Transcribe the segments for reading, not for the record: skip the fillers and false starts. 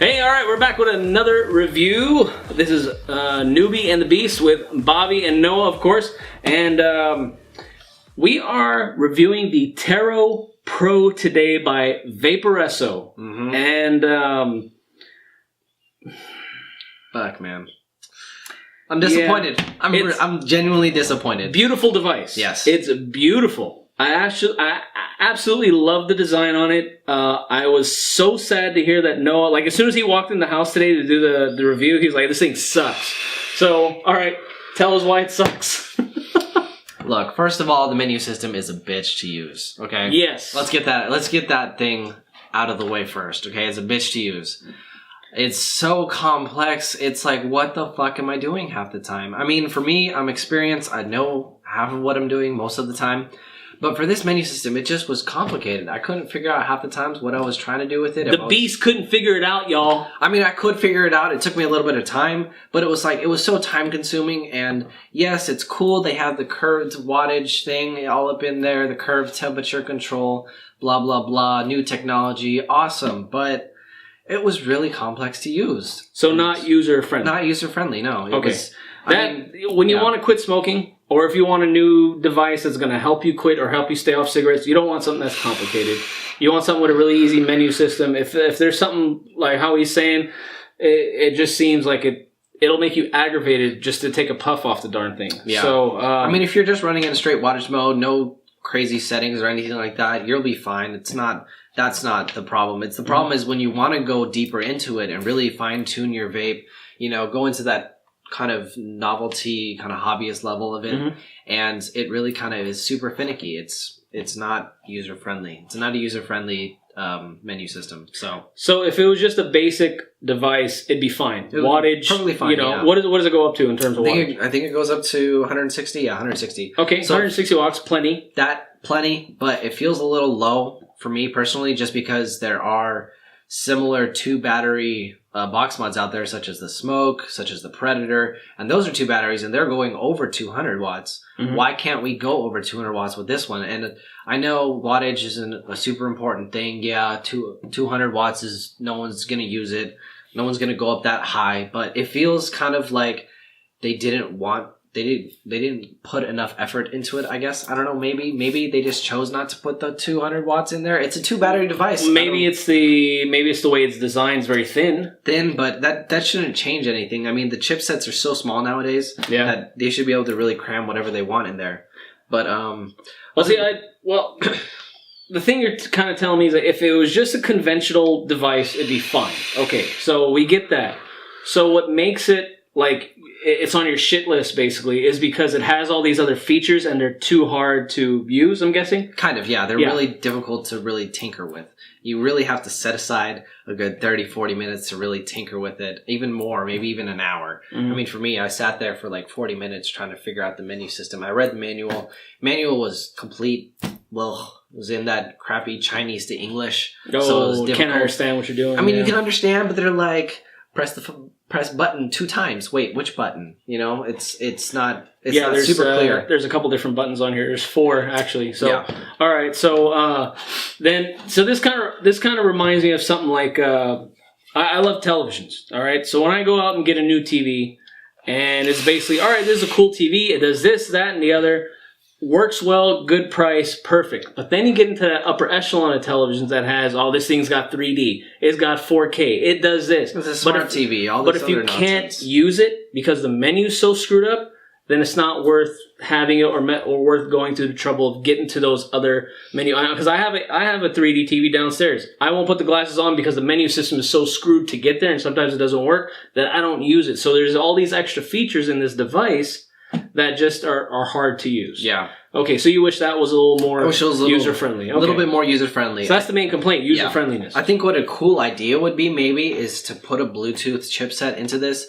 Hey, all right, we're back with another review. This is Newbie and the Beast with Bobby and Noah, of course. And we are reviewing the Taro Pro today by Vaporesso. And fuck, man. I'm disappointed. Yeah, I'm genuinely disappointed. Beautiful device. Yes. It's beautiful. I absolutely love the design on it. I was so sad to hear that Noah, like as soon as he walked in the house today to do the review, he was like, this thing sucks. So, all right, tell us why it sucks. Look, first of all, the menu system is a bitch to use, okay? Yes. Let's get that thing out of the way first, okay? It's a bitch to use. It's so complex. It's like, what the fuck am I doing half the time? I mean, for me, I'm experienced. I know half of what I'm doing most of the time. But for this menu system, it just was complicated. I couldn't figure out half the times what I was trying to do with it. The Beast couldn't figure it out, y'all. I mean, I could figure it out. It took me a little bit of time, but it was so time consuming. And yes, it's cool. They have the curved wattage thing all up in there, the curved temperature control, blah, blah, blah, new technology. Awesome. But it was really complex to use. So not user-friendly. Not user-friendly, no. When you want to quit smoking, or if you want a new device that's going to help you quit or help you stay off cigarettes, you don't want something that's complicated. You want something with a really easy menu system. If there's something like how he's saying, it just seems like it'll make you aggravated just to take a puff off the darn thing. Yeah. So, I mean, if you're just running in straight wattage mode, no crazy settings or anything like that, you'll be fine. That's not the problem. It's the problem is when you want to go deeper into it and really fine tune your vape, go into that kind of novelty, kind of hobbyist level of it, and it really kind of is super finicky. It's not user friendly. It's not a user friendly menu system. So if it was just a basic device, it'd be fine. Wattage, probably fine. Yeah. What does it go up to in terms of wattage? I think it goes up to 160. Yeah, 160. Okay, so 160 watts, plenty. Plenty, but it feels a little low for me personally, just because there are similar 2-battery box mods out there, such as the Smoke, such as the Predator, and those are 2 batteries, and they're going over 200 watts. Why can't we go over 200 watts with this one? And I know wattage isn't a super important thing. Yeah, 200 watts is, no one's going to use it. No one's going to go up that high, but it feels kind of like they didn't put enough effort into it, I guess. I don't know, maybe they just chose not to put the 200 watts in there. It's a 2-battery device. Maybe it's the way it's designed is very thin. But that shouldn't change anything. I mean, the chipsets are so small nowadays that they should be able to really cram whatever they want in there. But the thing you're kind of telling me is that if it was just a conventional device, it'd be fine. Okay, so we get that. So what makes it like it's on your shit list basically is because it has all these other features and they're too hard to use, I'm guessing? Kind of, yeah. They're really difficult to really tinker with. You really have to set aside a good 30, 40 minutes to really tinker with it. Even more, maybe even an hour. I mean, for me, I sat there for like 40 minutes trying to figure out the menu system. I read the manual. Manual was complete. Well, it was in that crappy Chinese to English. So it was difficult. Can't understand what you're doing. I mean, you can understand, but they're like, press button 2 times. Wait, which button? It's not super clear. There's a couple different buttons on here. There's 4 actually. So all right. So this kind of reminds me of something like I love televisions. All right. So when I go out and get a new TV, and it's basically all right, this is a cool TV. It does this, that, and the other. Works well, good price, perfect. But then you get into that upper echelon of televisions that has, this thing's got 3D, it's got 4K, it does this. It's a smart TV, all But this if you other can't nonsense. use it because the menu's so screwed up, then it's not worth having it or worth going through the trouble of getting to those other menu. Because I have a 3D TV downstairs. I won't put the glasses on because the menu system is so screwed to get there, and sometimes it doesn't work, that I don't use it. So there's all these extra features in this device that just are hard to use. Yeah. Okay, so you wish that was a little more user-friendly. A little bit more user-friendly. So that's the main complaint, user-friendliness. I think what a cool idea would be maybe is to put a Bluetooth chipset into this.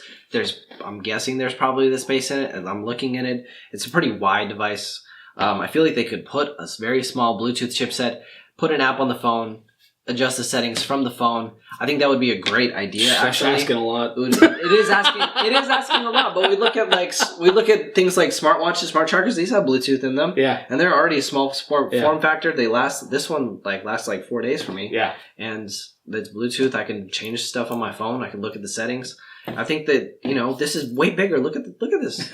I'm guessing there's probably the space in it, and I'm looking at it. It's a pretty wide device. I feel like they could put a very small Bluetooth chipset, put an app on the phone, adjust the settings from the phone. I think that would be a great idea. That's asking a lot. It is asking a lot. But we look at things like smartwatches, smart chargers. These have Bluetooth in them. Yeah, and they're already a small form factor. They last. This one lasts 4 days for me. Yeah, and it's Bluetooth. I can change stuff on my phone. I can look at the settings. I think that this is way bigger. Look at this.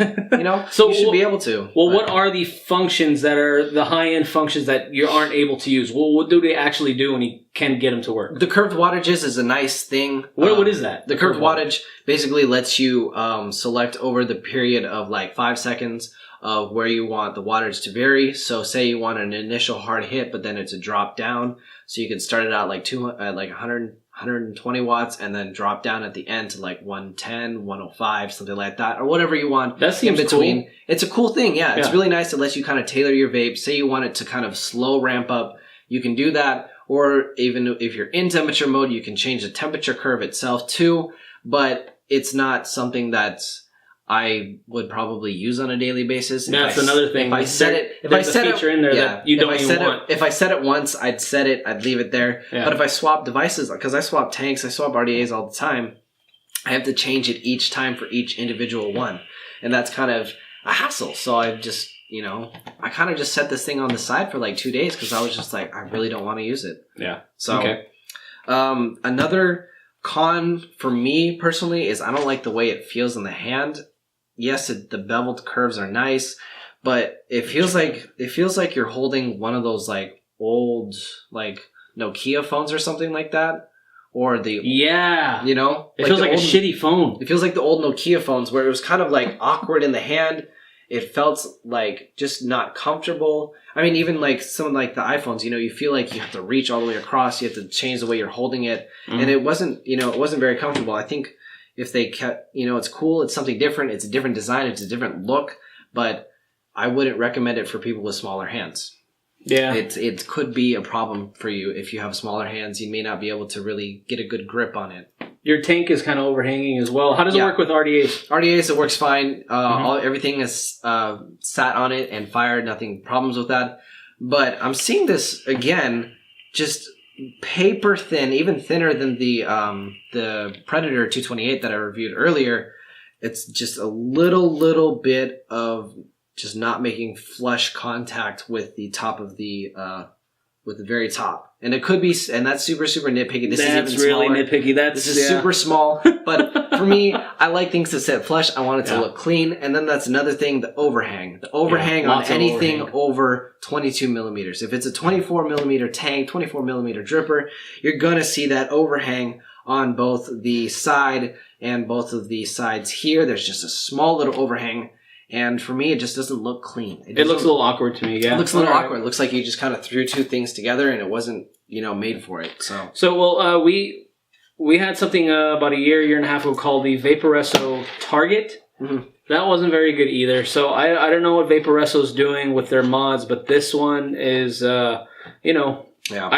So you should be able to. Well, what are the functions that are the high end functions that you aren't able to use? Well, what do they actually do when you can get them to work? The curved wattages is a nice thing. What is that? The curved wattage basically lets you select over the period of 5 seconds of where you want the wattage to vary. So say you want an initial hard hit, but then it's a drop down. So you can start it out 120 watts and then drop down at the end to 110, 105, something like that, or whatever you want. That seems in between. Cool. It's a cool thing. Yeah, it's really nice. It lets you kind of tailor your vape. Say you want it to kind of slow ramp up, you can do that. Or even if you're in temperature mode, you can change the temperature curve itself too. But it's not something that's I would probably use on a daily basis. That's another thing. If I set it, in there that you don't even want. If I set it once, I'd set it, I'd leave it there. Yeah. But if I swap devices, because I swap tanks, I swap RDAs all the time, I have to change it each time for each individual one. And that's kind of a hassle. So I've just, I kind of just set this thing on the side for 2 days because I was just I really don't want to use it. Yeah. So, another con for me personally is I don't like the way it feels in the hand. Yes, the beveled curves are nice, but it feels like you're holding one of those old Nokia phones or something like that, or it feels like a shitty phone. It feels like the old Nokia phones where it was kind of awkward in the hand. It felt just not comfortable. I mean, even some of the iPhones, you feel like you have to reach all the way across. You have to change the way you're holding it, and it wasn't very comfortable. I think. If they kept, it's cool, it's something different, it's a different design, it's a different look, but I wouldn't recommend it for people with smaller hands. Yeah. It could be a problem for you if you have smaller hands. You may not be able to really get a good grip on it. Your tank is kind of overhanging as well. How does it work with RDAs? RDAs, it works fine. Everything is sat on it and fired, nothing problems with that. But I'm seeing this again, just paper thin, even thinner than the Predator 228 that I reviewed earlier. It's just a little bit of just not making flush contact with the top of the with the very top. And it could be, and that's super nitpicky. That's really nitpicky. This is super small. But for me, I like things to sit flush. I want it to look clean. And then that's another thing, the overhang. The overhang on anything over 22 millimeters. If it's a 24 millimeter tank, 24 millimeter dripper, you're going to see that overhang on both the side and both of the sides here. There's just a small little overhang. And for me, it just doesn't look clean. It looks a little awkward to me, yeah. It looks a little awkward. It looks like you just kind of threw two things together and it wasn't, made for it. So we had something about a year and a half ago called the Vaporesso Target. Mm-hmm. That wasn't very good either. So I don't know what Vaporesso's doing with their mods, but this one is, I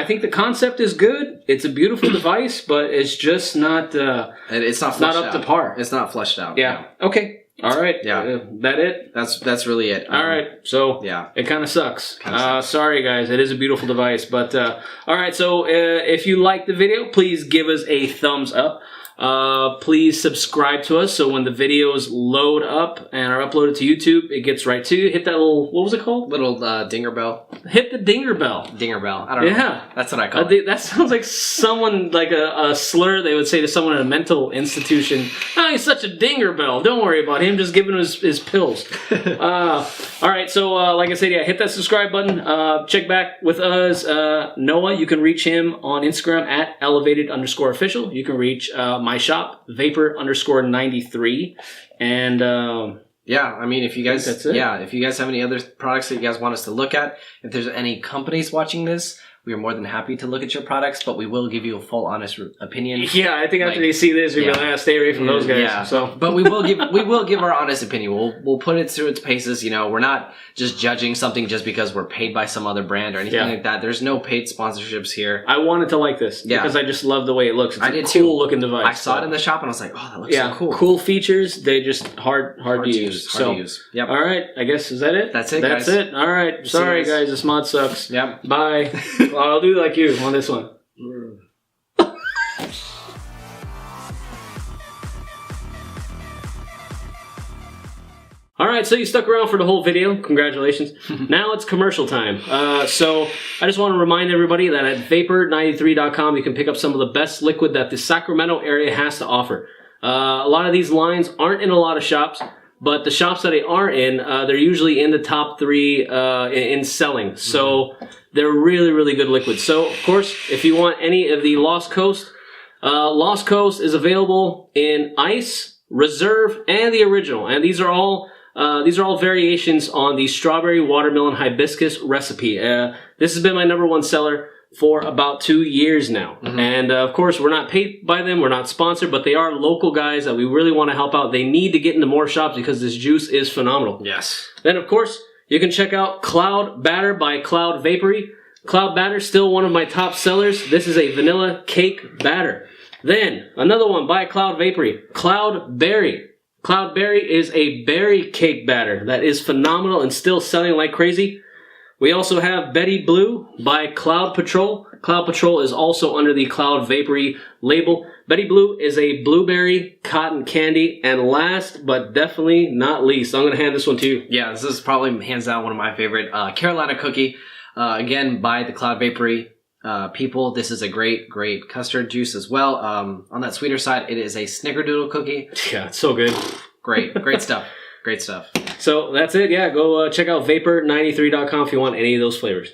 think the concept is good. It's a beautiful device, but it's just not... it's not up to par. It's not fleshed out. Yeah. Okay. All right. Yeah. That it? That's really it. All right. So it kind of sucks. Sorry, guys. It is a beautiful device. But all right. So if you like the video, please give us a thumbs up. Please subscribe to us so when the videos load up and are uploaded to YouTube, it gets right to you. Hit that little, what was it called? Little dinger bell. Hit the dinger bell. Dinger bell. I don't know. Yeah. That's what I call it. That sounds like someone, like a slur they would say to someone in a mental institution. Oh, he's such a dinger bell. Don't worry about him. Just giving him his pills. All right. So, like I said, hit that subscribe button. Check back with us. Noah, you can reach him on Instagram at elevated_official. You can reach my shop, vapor_93. And I mean, if you guys, that's it. If you guys have any other products that you guys want us to look at, if there's any companies watching this, we are more than happy to look at your products, but we will give you a full, honest opinion. Yeah, I think after they see this, we're gonna stay away from those guys. Yeah. So, but we will give our honest opinion. We'll put it through its paces. We're not just judging something just because we're paid by some other brand or anything like that. There's no paid sponsorships here. I wanted to like this because I just love the way it looks. It's a cool looking device. I saw it in the shop and I was like, oh, that looks so cool. Cool features. They just hard to use. Hard to use. Yep. All right. I guess is that it? That's it. That's it. All right. Sorry, guys. This mod sucks. Yep. Bye. Well, I'll do like you on this one. All right, so you stuck around for the whole video. Congratulations. Now it's commercial time. So I just want to remind everybody that at vapor93.com you can pick up some of the best liquid that the Sacramento area has to offer. A lot of these lines aren't in a lot of shops, but the shops that they are in, they're usually in the top 3 in selling. So they're really, really good liquids. So, of course, if you want any of the Lost Coast is available in Ice, Reserve, and the Original. And these are all variations on the strawberry watermelon hibiscus recipe. This has been my #1 seller for about 2 years now. And of course, we're not paid by them. We're not sponsored, but they are local guys that we really want to help out. They need to get into more shops because this juice is phenomenal. Yes. Then, of course, you can check out Cloud Batter by Cloud Vapory. Cloud Batter, still one of my top sellers. This is a vanilla cake batter. Then, another one by Cloud Vapory, Cloud Berry. Cloud Berry is a berry cake batter that is phenomenal and still selling like crazy. We also have Betty Blue by Cloud Patrol. Cloud Patrol is also under the Cloud Vapory label. Betty Blue is a blueberry cotton candy. And last but definitely not least, I'm going to hand this one to you. Yeah, this is probably hands down one of my favorite. Carolina Cookie, again, by the Cloud Vapory people. This is a great custard juice as well. On that sweeter side, it is a snickerdoodle cookie. Yeah, it's so good. Great stuff. Great stuff. So that's it. Yeah, go check out vapor93.com if you want any of those flavors.